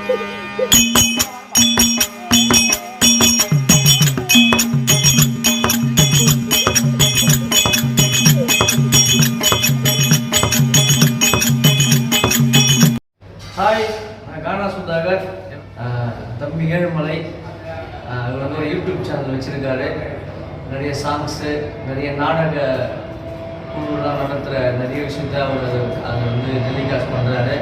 Hi, கானா சுதாகர். தம்பி ஏழுமலை இவர் வந்து ஒரு யூடியூப் சேனல் வச்சுருக்காரு. நிறைய சாங்ஸு, நிறைய நாடக குழுலாம் நடத்துகிற நிறைய விஷயத்த அவர் அதை வந்து டெலிகாஸ்ட் பண்ணுறாரு.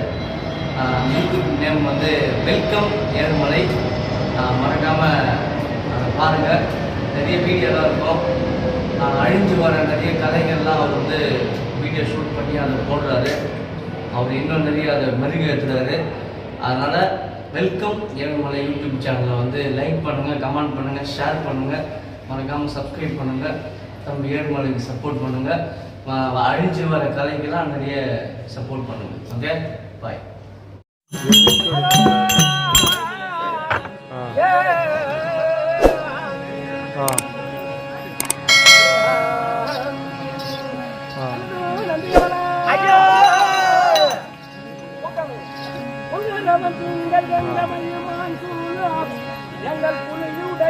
யூடியூப் நேம் வந்து வெல்கம் ஏழுமலை. மறக்காமல் பாருங்கள். நிறைய வீடியோலாம் இருக்கும். அழிஞ்சு வர நிறைய கலைகள்லாம் அவர் வந்து வீடியோ ஷூட் பண்ணி அதை போடுறாரு. அவர் இன்னும் நிறைய அதை மெருகேற்றுறாரு. அதனால் வெல்கம் ஏழுமலை யூடியூப் சேனலை வந்து லைக் பண்ணுங்கள், கமெண்ட் பண்ணுங்கள், ஷேர் பண்ணுங்கள், மறக்காமல் சப்ஸ்கிரைப் பண்ணுங்கள். தம்பி ஏழுமலைக்கு சப்போர்ட் பண்ணுங்கள். அழிஞ்சு வர கலைக்கெல்லாம் நிறைய சப்போர்ட் பண்ணுங்கள். ஓகே, பாய். எங்கள் புலியுடைய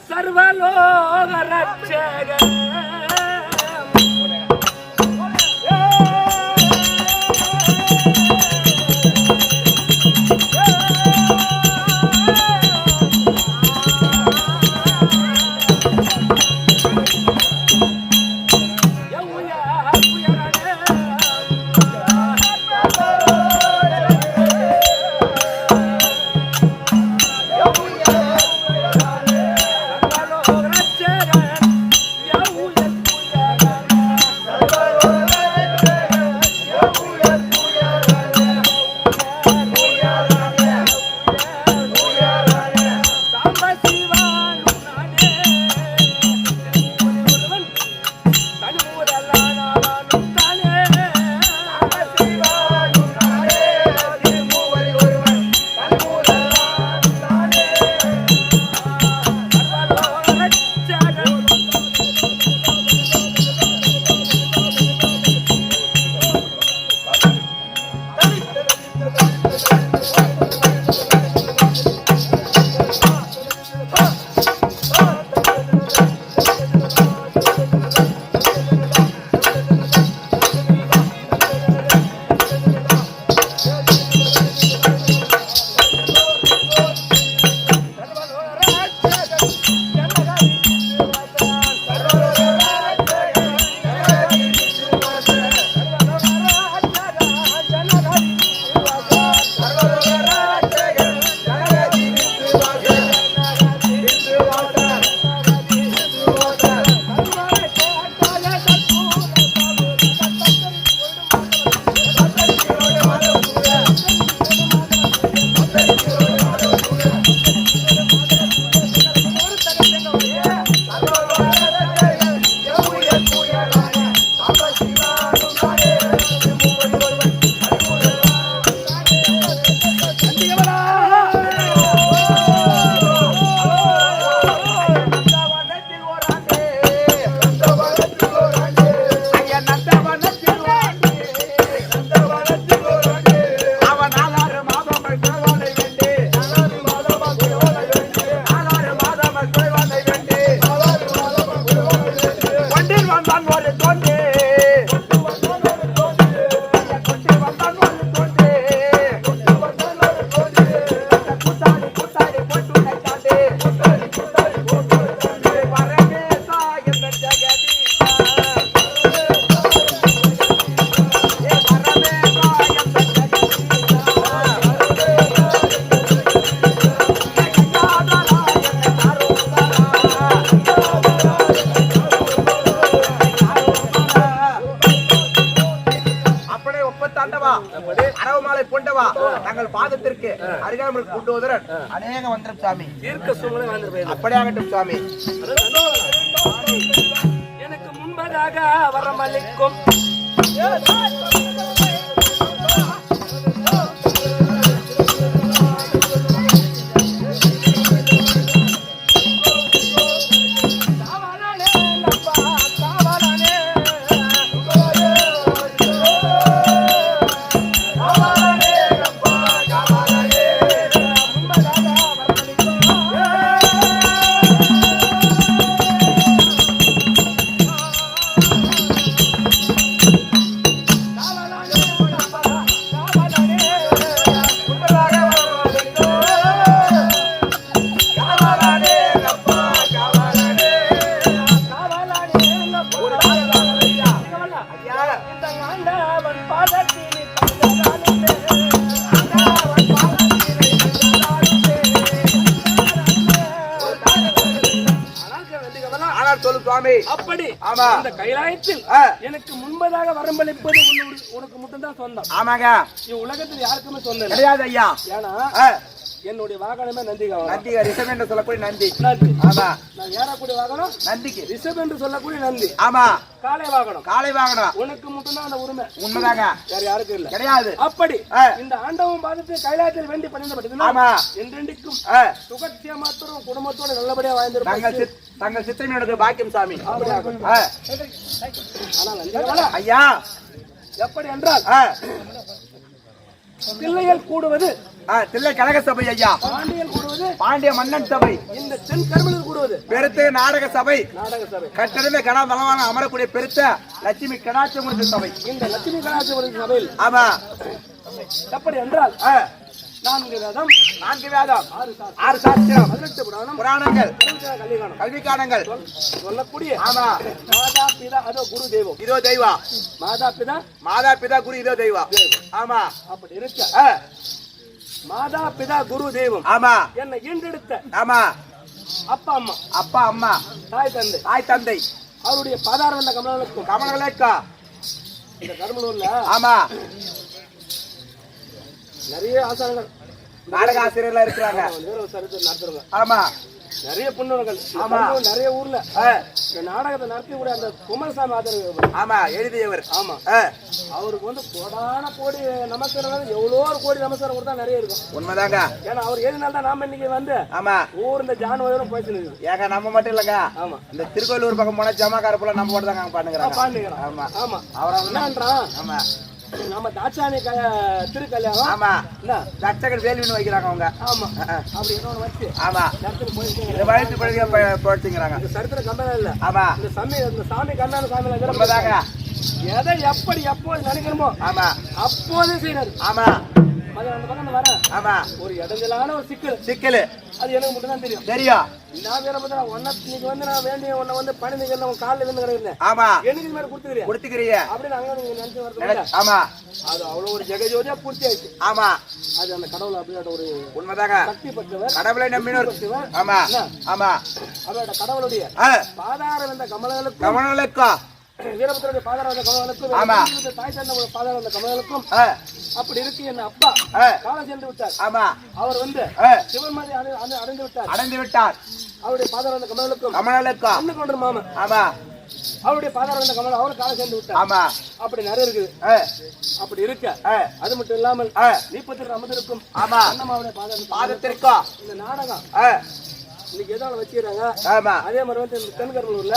சர்வலோ சர்வலோக ரட்சகன் அரவமாலை கொண்டவா தங்கள் பாதத்திற்கு அருகாமல் கொண்டு வருவதன் அநேக வந்திரம் சாமி அப்படியாகட்டும் சாமி. எனக்கு முன்பதாக வரமளிக்கும் அப்படி இந்த கைலாயத்தில் எனக்கு முன்பதாக வரம்பளிப்பது உனக்கு மட்டும்தான் சொந்தம். ஆமாங்க, உலகத்தில் யாருக்குமே சொந்தம் கிடையாது ஐயா. ஏன்னா என்னுடைய வாகனமே நந்திகா. நந்திகா ரிஷபம் என்று சொல்லக்கூடிய நந்தி. நந்தி. ஆமா. நான் ஏறக்கூடிய வாகனம் நந்திக்கு. ரிஷபம் என்று சொல்லக்கூடிய நந்தி. ஆமா. காளை வாகனம். காளை வாகனம். உனக்கு மட்டும்தான் அந்த உரிமை. உண்மைதாங்க. வேற யாருக்கும் இல்ல. கிடையாது. அப்படி இந்த ஆண்டவன் பாதத்தை கைலாயத்தில் வேண்டி பணிந்தபட்டது. ஆமா. என்றென்றைக்கும் சுகத்திய மாத்திரம் குடும்பத்தோட நல்லபடியா வாழ்ந்திருப்பாங்க. தங்கள் சித்திரமையோட பாக்கியம் சாமி. ஐயா எப்படி என்றால் பிள்ளைகள் கூடுவது தில்லை கழக சபை ஐயா. பாண்டியன் கூடுவது பாண்டிய மன்னன் சபை. இந்த தென் கருமலர் கூடுவது பெருத்த நாடக சபை. நாடக சபை. கட்டடமே கணா பலவான அமரக்கூடிய பெருத்த லட்சுமி கடாட்சமூர்த்தி சபை. இந்த லட்சுமி கடாட்சமூர்த்தி சபையில் ஆமா எப்படி என்றால் 4 வேதம், 4 வேதம், 6 சாஸ்திரம், 18 புராணங்கள், கல்விகானம் சொல்லக்கூடிய ஆமா மாதா பிதா அதோ குரு தெய்வம் இதோ தெய்வா. மாதா பிதா குரு இதோ தெய்வா. ஆமா அப்படி இருக்க மாதா பிதா குரு தெய்வம் ஆமா என்னை ஈண்டெடுத்த ஆமா அப்பா அம்மா தாய் தந்தை அவருடைய பாதார வந்த கமலங்களுக்கும் இந்த கருமலூர்ல ஆமா நிறைய ஆசாரங்கள் நாடக ஆசிரியர்கள் இருக்கிறாங்க. நடத்துறவங்க ஆமா நிறைய பொண்ணுகள் நிறைய ஊர்ல இந்த நாடகத்தை நடத்தக்கூடிய அந்த குமாரசாமி ஆதரவு ஆமா எழுதியவர். ஆமா அவருக்கு வந்து கோடான கோடி நமஸ்காரம், எவ்வளோ ஒரு கோடி நமஸ்காரம் கொடுத்தா நிறைய இருக்கும். உண்மைதாங்க. ஏன்னா அவர் எழுதினால்தான் நாம இன்னைக்கு வந்து ஆமா ஊர் இந்த ஜான்வரும் போயிட்டு ஏங்க நம்ம மட்டும் இல்லங்க. ஆமா இந்த திருக்கோயிலூர் பக்கம் போனா ஜமாக்கார போல நம்ம போட்டு தாங்க பண்ணுங்கிறாங்க. ஆமா ஆமா அவர் என்னன்றான். ஆமா நம்ம தாட்சாணி திருக்கல்யாணம் ஆமா என்ன தட்சகர் வேல்வின்னு வைக்கிறாங்க அவங்க. ஆமா அப்படி இன்னொன்று வச்சு ஆமா வயசு பழகிய போச்சுங்கிறாங்க. இந்த சரித்திர கம்பெனி இல்ல. ஆமா இந்த சாமி கண்ணான சாமி உண்மைதாங்க. எதை எப்படி எப்போது நினைக்கணுமோ ஆமா அப்போதே செய்யறாரு. ஆமா அந்த பக்கம் வர ஆமா ஒரு இடைஞ்சலான ஒரு சிக்கல் அது எனக்கு மட்டும் தான் தெரியும். நான் வேற பார்த்தா இன்னைக்கு வந்து நான் வேண்டிய உன்னை வந்து பணிந்துகள் உன் காலில் இருந்து கிடக்குறேன். ஆமா எனக்கு மேல கொடுத்துக்கிறீங்க அப்படின்னு அங்க நீங்க நினைச்சு வரது. ஆமா அது அவ்வளவு ஒரு ஜெகஜோதியா பூர்த்தி ஆயிடுச்சு. ஆமா அது அந்த கடவுள் அப்படின்ற ஒரு உண்மைதாங்க. சக்தி பெற்றவர், கடவுளை நம்பினவர். ஆமா ஆமா அவரோட கடவுளுடைய பாதாரம் இந்த கமலங்களுக்கும் வீரபத்திரனுடைய பாதாரம் வந்த கமலங்களுக்கும் தாய் தந்தை பாதாரம் வந்த கமலங்களுக்கும் அப்படி இருக்கு. என்ன அப்பா காலம் சென்று விட்டார். ஆமா அவர் வந்து சிவன் மாதிரி அடைந்து விட்டார். அவருடைய பாதாரம் வந்த கமலங்களுக்கும் அண்ணன் கொண்டு மாமன். ஆமா அவருடைய பாதாரம் வந்த கமலம் அவரும் காலம் சேர்ந்து விட்டார். ஆமா அப்படி நிறைய இருக்குது. அப்படி இருக்க அது மட்டும் இல்லாமல் நீப்பத்தில் அமர்ந்திருக்கும் ஆமா அண்ணமாவுடைய பாதத்திற்கும் இந்த நாடகம் இன்னைக்கு எதாவது வச்சுக்கிறாங்க. ஆமா அதே மாதிரி வந்து இந்த தென்கருமலூர்ல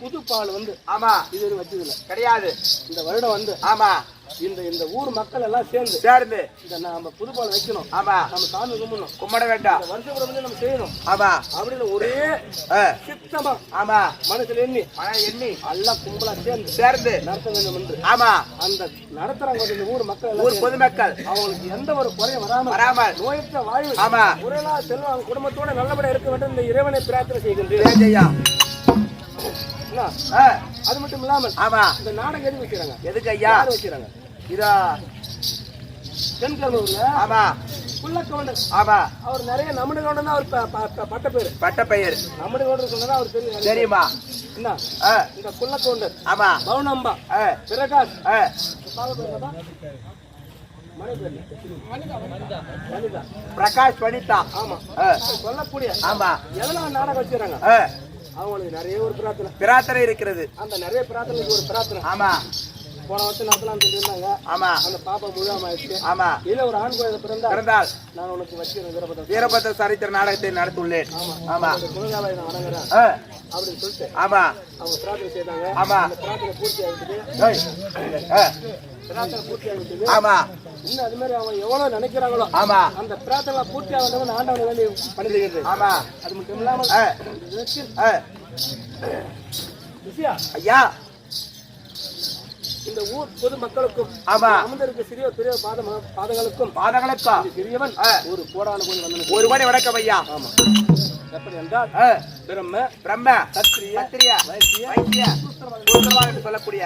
புது பால் வந்து ஆமா இது வச்சதில்லை கிடையாது. இந்த வருடம் வந்து ஆமா இந்த ஊர் மக்கள் எல்லாம் சேர்ந்து இந்த நம்ம புதுப்பால் வைக்கணும். ஆமா நம்ம சாமி கும்பிட வேண்டாம். வருஷம் வந்து நம்ம செய்யணும். ஆமா அப்படின்னு ஒரே சித்தமா ஆமா மனசுல எண்ணி எல்லாம் கும்பலா சேர்ந்து நடத்த வேண்டும் என்று ஆமா அந்த நடத்துறாங்க. இந்த ஊர் மக்கள் ஊர் பொதுமக்கள் அவங்களுக்கு எந்த ஒரு குறையும் வராமல் நோயற்ற வாழ்வு ஆமா ஒரேலா செல்வம் அவங்க குடும்பத்தோட நல்லபடியா இருக்க வேண்டும் இந்த இறைவனை பிரார்த்தனை செய்கின்றேன். அது மட்டும் இல்லாமல் ஆமா இந்த நாடகம் எதுக்கு வைக்கிறாங்க? எதுக்கு ஐயா வைக்கிறாங்க? இதா தென்கருமலூர்ல ஆமா புள்ளக்கவுண்டர். ஆமா அவர் நிறைய நம்முடைய கவுண்டர் தான் அவர் பட்டப்பெயர் நம்முடைய கவுண்டர் சொன்னதா அவர் தெரியுமா? என்ன இந்த புள்ளக்கவுண்டர் ஆமா பவுனம்பா பிரகாஷ் பிரகாஷ் வனிதா ஆமா சொல்லக்கூடிய ஆமா எதெல்லாம் நாடகம் வச்சுறாங்க. அவங்களுக்கு நிறைய ஒரு பிரார்த்தனை இருக்கிறது. அந்த நிறைய பிரார்த்தனைக்கு ஒரு பிரார்த்தனை ஆமா போன வருஷம் நடத்தலாம்னு சொல்லியிருந்தாங்க. ஆமா அந்த பாப்பா முழுமாயிடுச்சு. ஆமா இதுல ஒரு ஆண் குழந்தை பிறந்தால் நான் உனக்கு வச்சிருக்கேன் வீரபத்திர சரித்திர நாடகத்தை நடத்துள்ளேன். ஆமா குலகாவை நான் வணங்குறேன் அப்படின்னு சொல்லிட்டு ஆமா அவங்க பிரார்த்தனை செய்தாங்க. ஆமா அந்த பிரார்த்தனை பூர்த்தி ஆகிட்டு பிரார்த்தனை பூர்த்தி ஆகிட்டு ஆமா இன்னும் அது மாதிரி அவங்க எவ்வளவு நினைக்கிறாங்களோ ஆமா அந்த பிரார்த்தனை பூர்த்தி ஆகணும் ஆண்டவனை வேண்டி பண்ணிருக்கிறது. ஆமா அது மட்டும் இல்லாமல் ஐயா இந்த ஊர் பொது மக்களுக்கும் அமர்ந்திருக்க சிறிய பெரிய பாதங்களுக்கும் சிறியவன் ஒரு கோடான கோடி வந்து ஒரு கோடி வணக்கம் ஐயா. ஆமா எப்படி என்றால் பிரம்ம சத்திரிய வைசிய என்று சொல்லக்கூடிய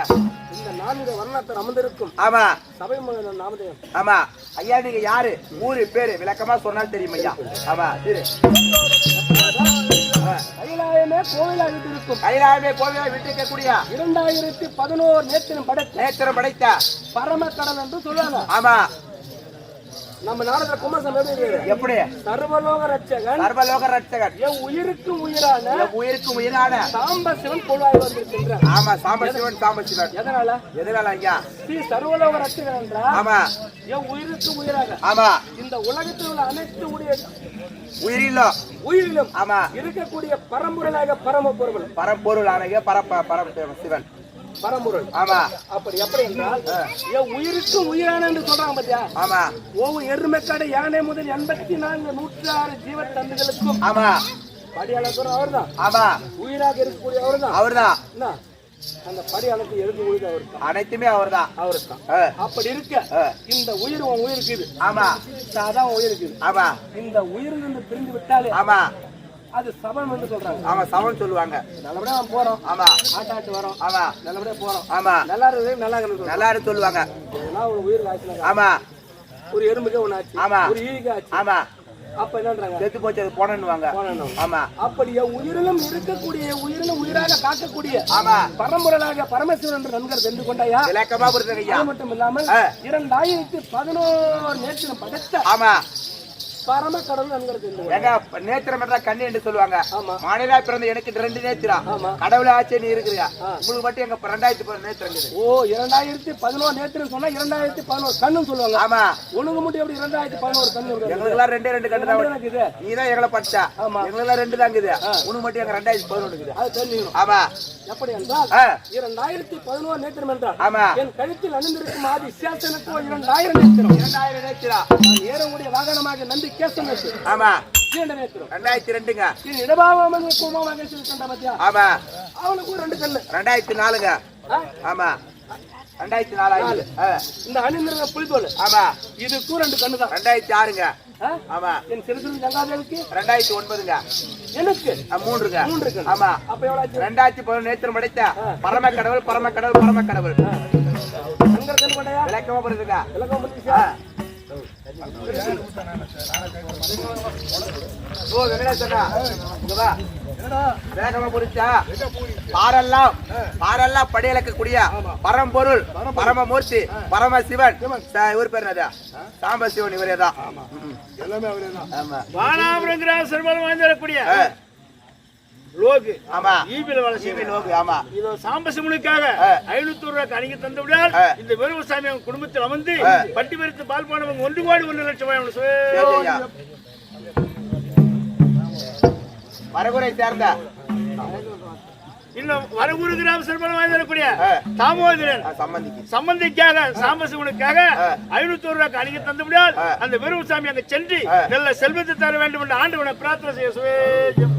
இந்த 4 வர்ணத்தில் அமர்ந்திருக்கும் ஆமா சபை நாமதேயம். ஆமா ஐயா நீங்க யாரு ஊரு பேரு விளக்கமா சொன்னால் தெரியும் ஐயா. ஆமா கைலாயமே கோவிலாக இருக்கும். கைலாயமே கோவிலாக விட்டிருக்கக்கூடிய 2011 நேத்திரம் படைத்த பரம கடல் என்று சொல்லுவாங்க. ஆமா நம்ம நாடகத்துல குமாரசாமி எப்படி சர்வலோக ரட்சகன் என் உயிருக்கும் உயிரான சாம்ப சிவன் பொருளாய் வந்திருக்கின்றார். ஆமா சாம்ப சிவன் எதனால ஐயா ஸ்ரீ சர்வலோக ரட்சகன் என்றால் ஆமா என் உயிருக்கும் உயிராக ஆமா இந்த உலகத்தில் உள்ள அனைத்து உயிரிலும் ஆமா இருக்கக்கூடிய பரம்பொருளாக பரமபொருள் பரம்பொருளான பரம சிவன் பரம்பொருள். ஆமா. அப்படி எப்படி என்றால் என் உயிருக்கு உயிரான என்று சொல்றாங்க பாத்தியா? ஆமா. ஒவ்வொரு எருமைக்காடு யானை முதல் 84 106 ஜீவத்தண்டுகளுக்கும் ஆமா படியாளர் அவர்தான். ஆமா. உயிராக இருக்கக்கூடிய அவர்தான். அவர்தான். என்ன அந்த படியாளத்தை எழுதி உயிர் அவர்தான். அனைத்துமே அவர்தான். அவர்தான். அப்படி இருக்க இந்த உயிர் உன் உயிருக்கு இது. ஆமா. அதான் உயிருக்கு. ஆமா. இந்த உயிரிலிருந்து பிரிந்து விட்டாலே ஆமா அது சமம் என்று சொல்றாங்க. ஆமா சமம் சொல்லுவாங்க. நல்லபடியா போறோம். ஆமா. ஆட்டாட்டு வரோம். ஆமா. நல்லபடியா போறோம். ஆமா. நல்லா இருக்கு நல்லா இருக்கு நல்லா இருக்கு சொல்லுவாங்க. இதெல்லாம் ஒரு உயிர் ஆச்சு. ஆமா. ஒரு எறும்புக்கு ஒண்ணு ஆச்சு. ஆமா. ஒரு ஈக்கு ஆச்சு. ஆமா. அப்ப என்னன்றாங்க? செத்து போச்சு அது போனன்னுவாங்க. ஆமா. அப்படியே உயிரிலும் இருக்கக்கூடிய உயிரிலும் உயிராக காக்கக்கூடிய ஆமா பரம்பொருளாக பரமசிவன் என்று நன்கர் தெரிந்து கொண்டாயா? இலக்கமா புரியுதுங்க ஐயா. அது மட்டும் இல்லாமல் 2011 நேற்று படைத்த ஆமா பரம கடவுள் நன்கர் தெரிந்து எங்க நேத்திரம் என்றா கண்ணி என்று சொல்லுவாங்க. ஆமா. மாநிலா பிறந்த எனக்கு 2 நேத்திரம். ஆமா. கடவுள் ஆட்சி நீ இருக்கிறியா? உங்களுக்கு மட்டும் எங்க 2010 நேத்திரம் இருக்குது. ஓ 2011 நேத்திரம் சொன்னா 2011 கண்ணும் சொல்லுவாங்க. ஆமா. உனக்கு மட்டும் எப்படி 2011 கண்ணு இருக்கு? எங்களுக்கெல்லாம் 2 கண்ணு தான் இருக்குது. நீதான் எங்களை படிச்சா. ஆமா. எங்களுக்கெல்லாம் 2 தான் இருக்குது. உனக்கு மட்டும் எங்க 2011 இருக்குது. அது தெரிஞ்சுக்கணும். ஆமா. எப்படி என்றால் 2011 நேத்திரம் என்றால் ஆமா. என் கழுத்தில் அணிந்திருக்கும் ஆதி சியாசனுக்கு 2000 நேத்திரம். 2000 நேத்திரம். நான் ஏறக்கூடிய வாகனமாக நந்தி கேசனுக்கு. ஆமா. 2 நேத்திரம். 2002ங்க. என் இடபாவமாக கோபமாக சொல்லிட்டா பாத்தியா? ஆமா. அவனுக்கு 2 கண்ணு. 2004ங்க. ஆமா 2004 ஆயிடுது. இந்த அணிந்திருக்க புலித்தோல். ஆமா. இதுக்கு 2 கண்ணு தான். 2006ங்க. ஆமா. என் சிறுசிறு ஜங்காதேவிக்கு 2009ங்க. எனக்கு 3ங்க. 3 கண்ணு. ஆமா. அப்ப எவ்வளவு ஆச்சு? 2011 நேத்திரம் படைத்த பரம கடவுள் பரம கடவுள் பரம கடவுள். நன்கர் தெரிந்து கொண்டாயா? விளக்கமா புரியுதுங்க. விளக்கம் புரியுதா? ஓ வெங்கடேசனா இங்க வா. வேகமா புரிச்சா? பாரெல்லாம் படியலக்கக்கூடிய பரம்பொருள் பரமமூர்த்தி பரமசிவன். இவர் பேர் என்னது? சாம்பசிவன். இவரே தான். எல்லாமே அவரே தான். ஆமா. வானாபுரங்கிற சர்வல் வாய்ந்திருக்கக்கூடிய லோகு. ஆமா. ஈபில வளசி லோகு. ஆமா. இதோ சாம்பசிவனுக்காக 500 ரூபாய் கணிக்க தந்தவுடன் இந்த வெறுவசாமி அவன் குடும்பத்தில் அமர்ந்து பட்டி பறித்து பால் பானவங்க 1 கோடி 1 லட்சம் வரகுரை சேர்ந்த இன்னும் வரகுரு கிராம சர்வல் வாய்ந்திருக்கக்கூடிய தாமோதரன் சம்பந்திக்காக சாம்பசிவனுக்காக 500 ரூபாய் கணிக்க தந்தவுடன் அந்த வெறுவசாமி அங்க சென்று நல்ல செல்வத்தை தர வேண்டும் என்று ஆண்டவனை பிரார்த்தனை செய்ய சுவேஜம்.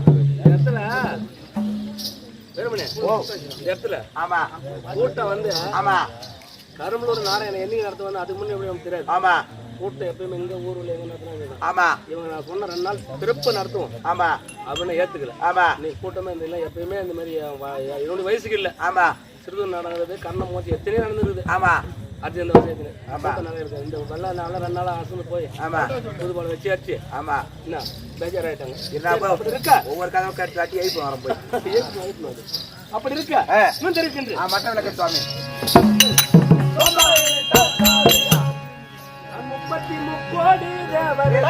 ஆமா கூட்டம் வந்து ஆமா கரும்பலூர் நாராயணன் என்னைக்கு நடத்துவாங்க அதுக்கு முன்னே எப்படி தெரியாது. ஆமா. கூட்டம் எப்பயுமே எங்க ஊர்ல எங்க நடத்துறாங்க. ஆமா. இவங்க நான் சொன்ன 2 நாள் சிறப்பு நடத்துவோம். ஆமா. அப்படின்னு ஏத்துக்கல. ஆமா. நீ கூட்டமே இந்த எப்பயுமே இந்த மாதிரி என்னோட வயசுக்கு இல்ல. ஆமா. சிறுதூர் நடந்தது கண்ணை மோச்சி எத்தனையோ நடந்துருது. ஆமா. அது இந்த வருஷத்துல இந்த வெள்ள நாள 2 நாளா அசந்து போய் ஆமா புதுபாடு வச்சு அடிச்சு. ஆமா. என்ன பேஜாராயிட்டாங்க. இருக்கா ஒவ்வொரு கதவை காட்டி ஐப்பு வரும் போய் அப்படி இருக்க இன்னும் தெரிவிக்கின்றேன். மட்டம் விளக்க சுவாமி 33 கோடி தேவர்கள்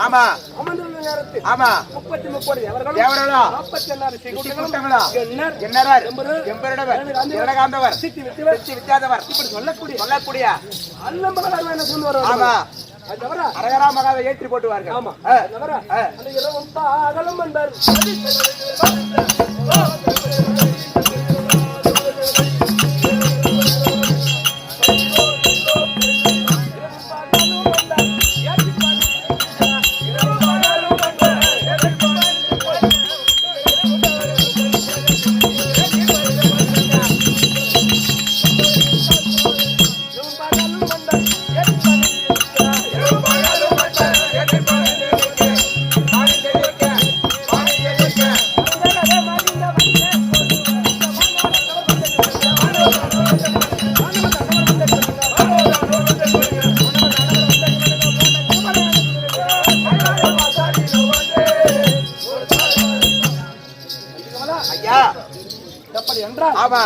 ஆமா அமர்ந்துள்ள நேரத்தில் ஆமா 33 கோடி தேவர்களும் தேவர்களா 46 சிகுட்டங்களா எண்ணர் எண்ணரர் எம்பெருடவர் இரடகாந்தவர் சித்தி வித்தியாதவர் இப்படி சொல்லக்கூடிய அன்னம்பகலார் என்ன சொல்லுவார். ஆமா. அது தவிர அரகரா மகாவை ஏற்றி போட்டுவார்கள். ஆமா. தவிர அந்த இரவும் பகலும் என்பார். அப்படி என்றால் ஆமா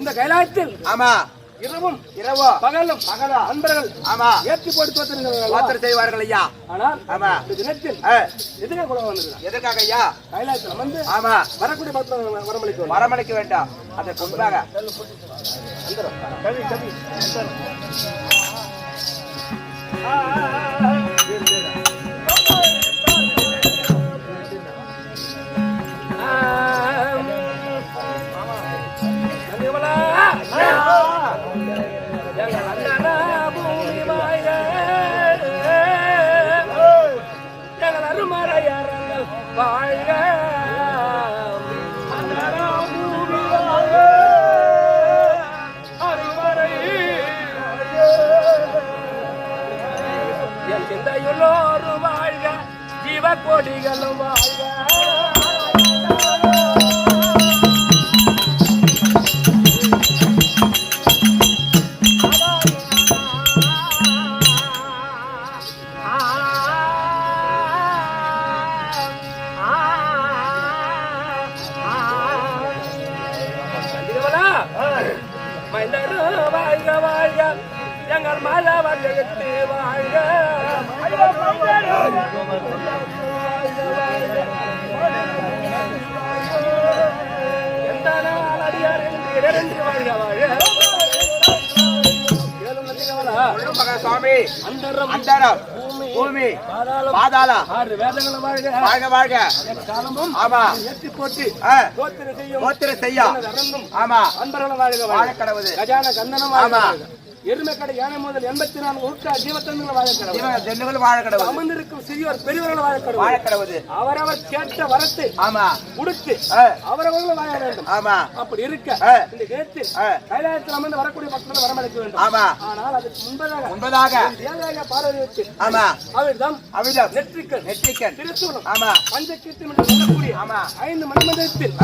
இந்த கைலாயத்தில் ஆமா இரவும் இரவோ பகலும் பகலா அன்பர்கள் ஆமா ஏற்றி போட்டு தோற்றுகிறார்கள் வாத்திர செய்வார்கள் ஐயா. ஆனால் ஆமா இந்த தினத்தில் எதுக்காக கூட வந்தது எதற்காக ஐயா? கைலாயத்தில் வந்து ஆமா வரக்கூடிய பக்தர்கள் வரமளிக்க வரமளிக்க வேண்டாம். அதை கொண்டாக வாழ்க என் சிந்தையுள்ளோரு வாழ்க ஜீவ கோடிகளும் வாழ்க வாழ்க வாழ்க எங்கள் மாதவர் ஜெகத்து வாழ்க எந்த நாள் அடியார் என்று வாழ்க வாழ்க சுவாமி அந்தரம் பூமி பாதாள ஆறு வேதங்களும் வாழ்க வாழ்க வாழ்க காலமும் ஆமா ஏற்றி போட்டு கோத்திர செய்ய ஆமா அன்பர்களும் வாழ்க வாழ கடவுது கஜான கந்தனம் ஆமா எருமைக்கடை யானை முதல் 84 உட்கா ஜீவத்தன்கள் வாழ கடவுள் ஜென்னுகள் வாழ கடவுள் அமர்ந்திருக்கும் சிறியோர் பெரியவர்கள் வாழ கடவுள் அவரவர் கேட்ட வரத்தை ஆமா கொடுத்து அவரவர்கள் வாழ வேண்டும் ஆமா அப்படி இருக்க இந்த நேரத்தில் கைலாயத்தில் அமர்ந்து வரக்கூடிய பக்தர்கள் வரமளிக்க வேண்டும் ஆமா ஆனால் அதுக்கு முன்பதாக தேவராய பார்வதி ஆமா அவிழ்தம் நெற்றிக்கண் திருச்சூலம் ஆமா பஞ்சகீர்த்தம் என்று சொல்லக்கூடிய ஆமா 5 மணிமண்டலத்தில்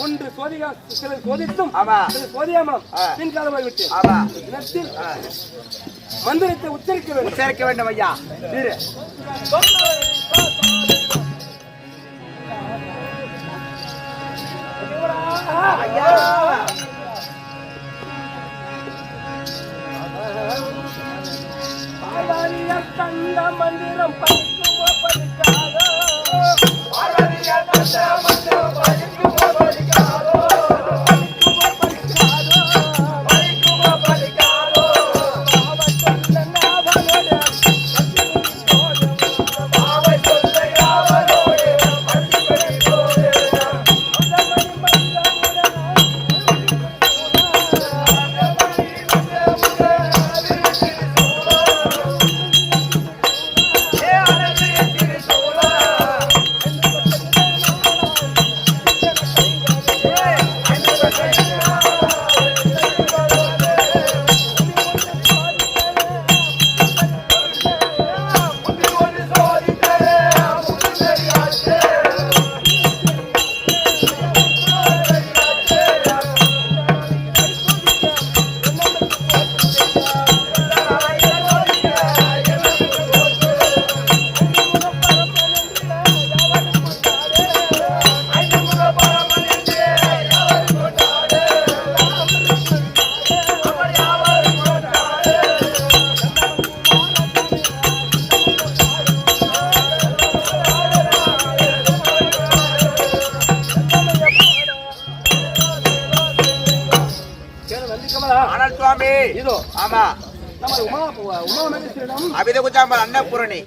ஒன்று சோதிகா சிலர் சோதித்தும் ஆமா சிலர் சோதியாமலம் பின்கால போய்விட்டு ஆமா தினத்தில் மந்திரத்தை உச்சரிக்க வேண்டும் ஐயா. தந்த மந்திரம் படிக்குமோ படிக்காதோ அன்னபூரணி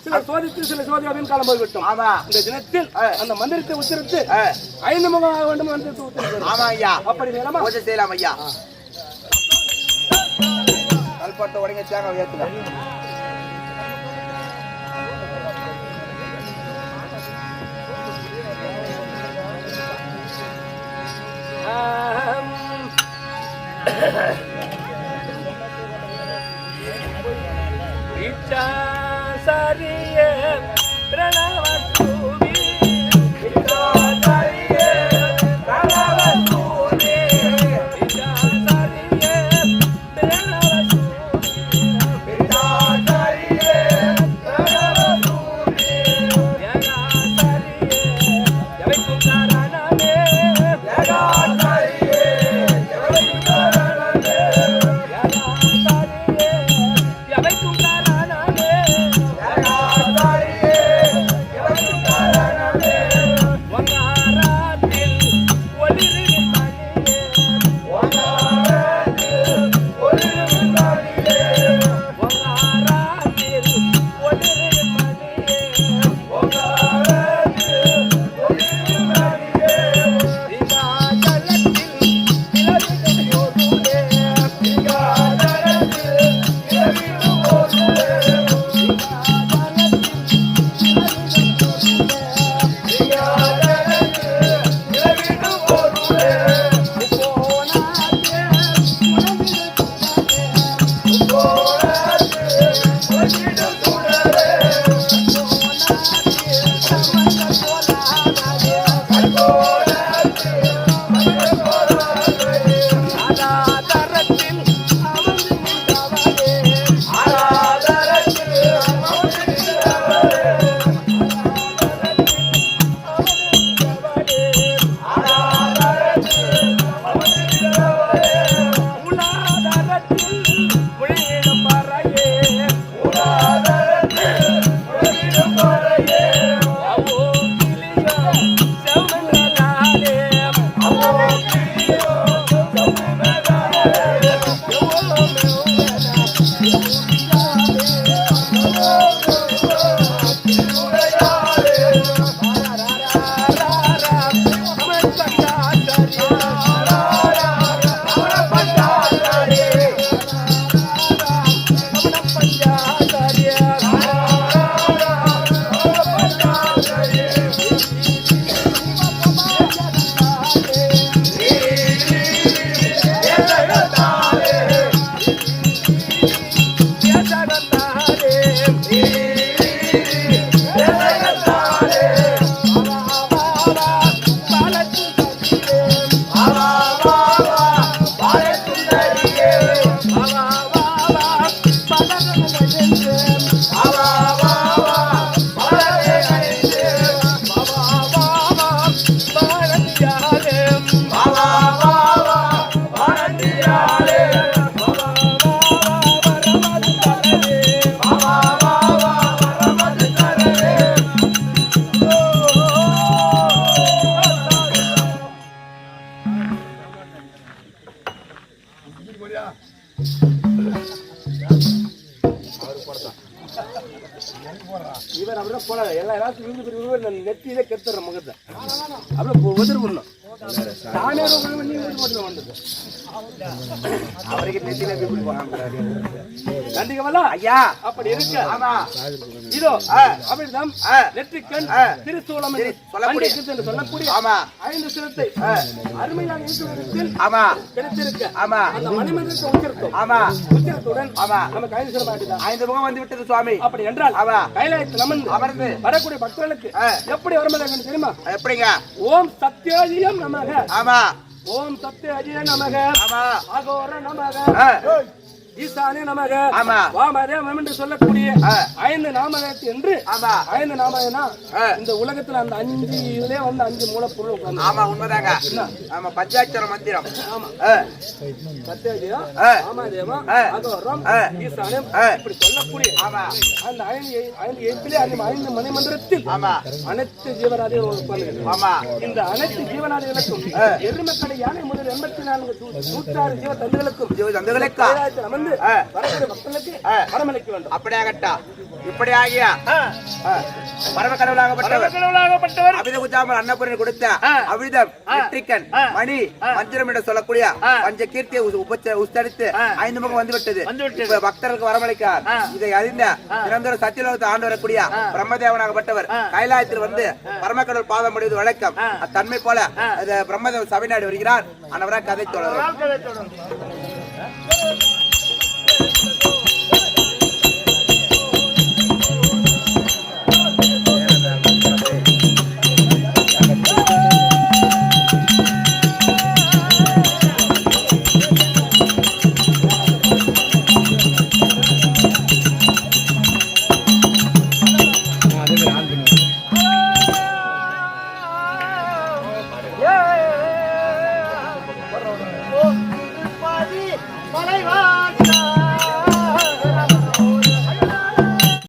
சில சோதித்து சில சோதியாவின் காலம் போய்விட்டோம். ஆமா இந்த தினத்தில் அந்த மந்திரத்தை உச்சரித்து 5 முகம் ஆக வேண்டும் மந்திரத்தை உச்சரித்து. ஆமா ஐயா அப்படி செய்யலாமா? பூஜை செய்யலாம் ஐயா. கல்பட்ட உடனே தேங்காய் ஏத்துங்க. சரியே பிரணவ தூவி இவர் அப்படியே போனாரு எல்லா எல்லாத்தையும் விழுந்து நெத்தியிலே கெடுத்துற முகத்தை அப்படியே உதிர் பண்ணணும் தானே வந்தது அவருக்கு நெத்தியில கண்டிக்கவல்ல ஐயா அப்படி இருக்கு ஆமா இதோ அப்படிதான் நெற்றிக்கண் திருசூலம் சொல்லக்கூடிய ஆமா 5 சிரத்தை அருமையான ஈஸ்வரத்தில் ஆமா கிடைத்திருக்கு ஆமா அந்த மணிமந்திரத்தை உச்சரித்தோம் ஆமா உச்சரித்துடன் ஆமா நமக்கு 5 சிரம் ஆகிதான் 5 முகம் வந்து விட்டது சுவாமி அப்படி என்றால் ஆமா கைலாயத்தில் அமர்ந்து வரக்கூடிய பக்தர்களுக்கு எப்படி வருமதி தெரியுமா எப்படிங்க ஓம் சத்யாஜியம் நமக ஆமா ஓம் சத்யாஜிய நமக ஆமா அகோர நமக ஈசானே நமக ஆமா வாமதேவம் என்று சொல்லக்கூடிய 5 நாமத்தை என்று ஆமா 5 நாமனா இந்த உலகத்துல அந்த 5 இதுலயே வந்து 5 மூலப்பொருள் உட்கார்ந்து ஆமா உண்மைதாங்க ஆமா பஞ்சாட்சர மந்திரம் ஆமா சத்யாஜியம் வாமதேவம் அகோரம் ஈசானம் இப்படி சொல்லக்கூடிய ஆமா அந்த 5 எழுத்திலே அந்த 5 மணி மந்திரத்தில் ஆமா அனைத்து ஜீவராதிகள் உட்கார்ந்து ஆமா இந்த அனைத்து ஜீவராதிகளுக்கும் எருமக்கடை யானை முதல் 84 106 ஜீவ தந்துகளுக்கும் அமர்ந்து வரமளிக்க வேண்டும் அப்படியாகட்டா இப்படி ஆகிய பரம கடவுளாகப்பட்டவர் அபிதகுஜாமல் அன்னபுரன் கொடுத்த அவிதம் நெற்றிக்கண் மணி மந்திரம் என்று சொல்லக்கூடிய பஞ்ச கீர்த்தியை உச்சரித்து 5 முகம் வந்துவிட்டது பக்தர்களுக்கு வரமளிக்கார் இதை அறிந்த நிரந்தர சத்தியலோகத்தை ஆண்டு வரக்கூடிய பிரம்மதேவனாகப்பட்டவர் கைலாயத்தில் வந்து பரமக்கடவுள் பாதம் முடிவது வழக்கம் அத்தன்மை போல பிரம்மதேவ சபை நாடு வருகிறார் அன்னவராக கதை தொடரும்